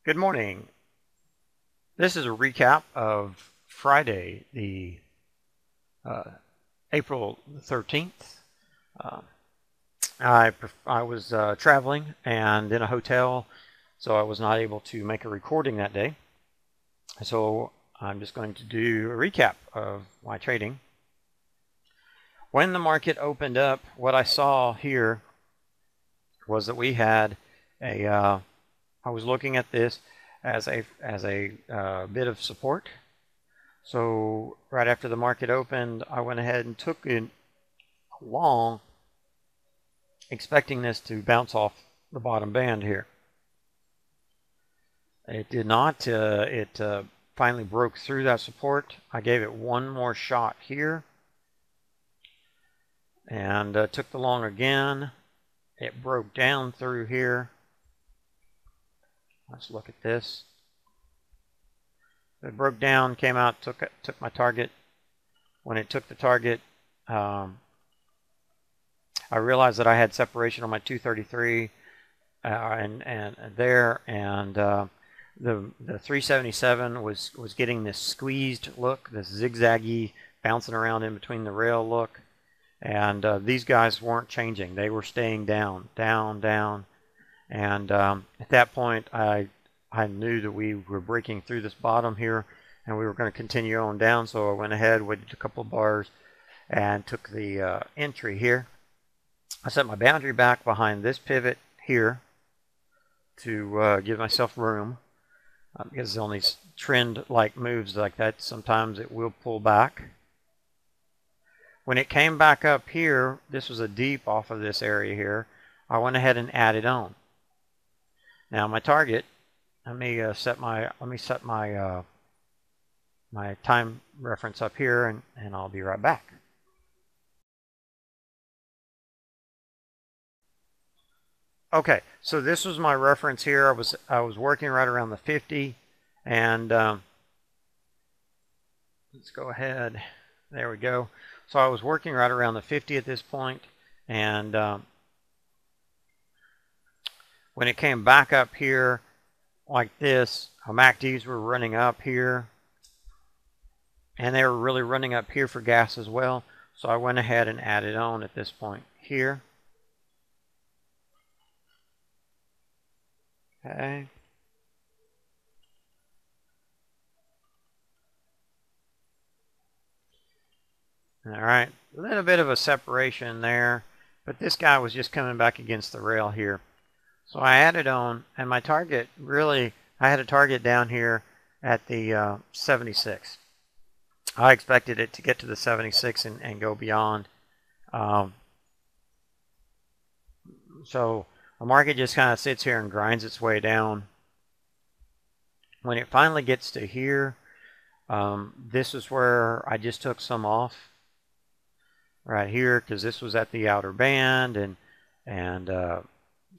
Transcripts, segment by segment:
Good morning. This is a recap of Friday, the April 13th. I was traveling and in a hotel, so I was not able to make a recording that day. So I'm just going to do a recap of my trading. When the market opened up, what I saw here was that we had I was looking at this as a bit of support. So right after the market opened, I went ahead and took it long, expecting this to bounce off the bottom band here. It did not. It finally broke through that support. I gave it one more shot here and took the long again. It broke down through here. Let's look at this. It broke down, came out, took my target. When it took the target, I realized that I had separation on my 233 and there, and the 377 was getting this squeezed look, this zigzaggy bouncing around in between the rail look, and these guys weren't changing. They were staying down, down, down, and at that point I knew that we were breaking through this bottom here and we were going to continue on down, so I went ahead, waited a couple of bars and took the entry here. I set my boundary back behind this pivot here to give myself room, because on these trend-like moves like that, sometimes it will pull back. When it came back up here, this was a deep off of this area here, I went ahead and added on. Now my target, let me set my my time reference up here, and I'll be right back. Okay, so this was my reference here. I was working right around the 50, and let's go ahead. There we go. So I was working right around the 50 at this point, and when it came back up here like this, MACDs were running up here, and they were really running up here for gas as well. So I went ahead and added on at this point here. Okay. All right, a little bit of a separation there, but this guy was just coming back against the rail here. So I added on, and my target really, I had a target down here at the 76. I expected it to get to the 76 and go beyond. So the market just kind of sits here and grinds its way down. When it finally gets to here, this is where I just took some off right here, because this was at the outer band, and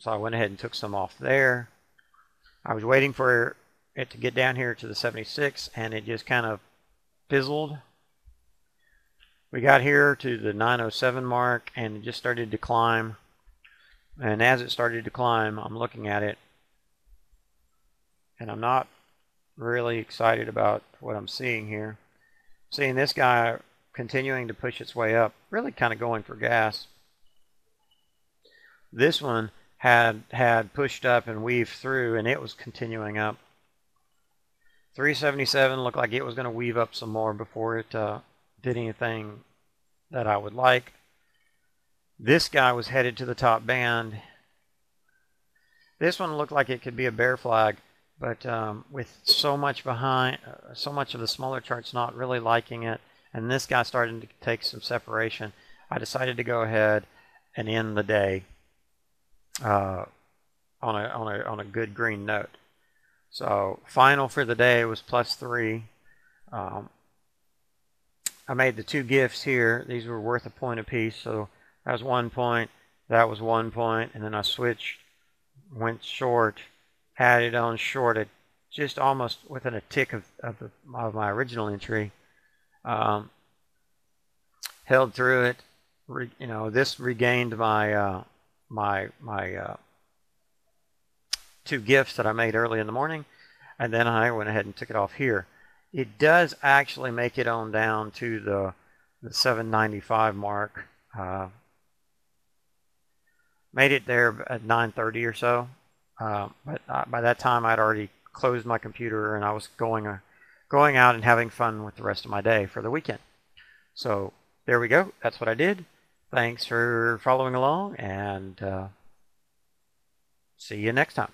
so I went ahead and took some off there. I was waiting for it to get down here to the 76, and it just kind of fizzled. We got here to the 907 mark, and it just started to climb. And as it started to climb, I'm looking at it, and I'm not really excited about what I'm seeing here. Seeing this guy continuing to push its way up, really kind of going for gas. This one had pushed up and weaved through, and it was continuing up. 377 looked like it was going to weave up some more before it did anything that I would like. This guy was headed to the top band. This one looked like it could be a bear flag, but with so much behind, so much of the smaller charts not really liking it, and this guy starting to take some separation, I decided to go ahead and end the day on a good green note. So final for the day was +3. I made the two gifts here. These were worth a point apiece. So that was 1 point. That was 1 point. And then I switched, went short, added on short at just almost within a tick of my original entry. Held through it. This regained my my two gifts that I made early in the morning. and then I went ahead and took it off here. It does actually make it on down to the 795 mark. Made it there at 9:30 or so, but by that time I'd already closed my computer and I was going out and having fun with the rest of my day for the weekend. So there we go. That's what I did. Thanks for following along, and see you next time.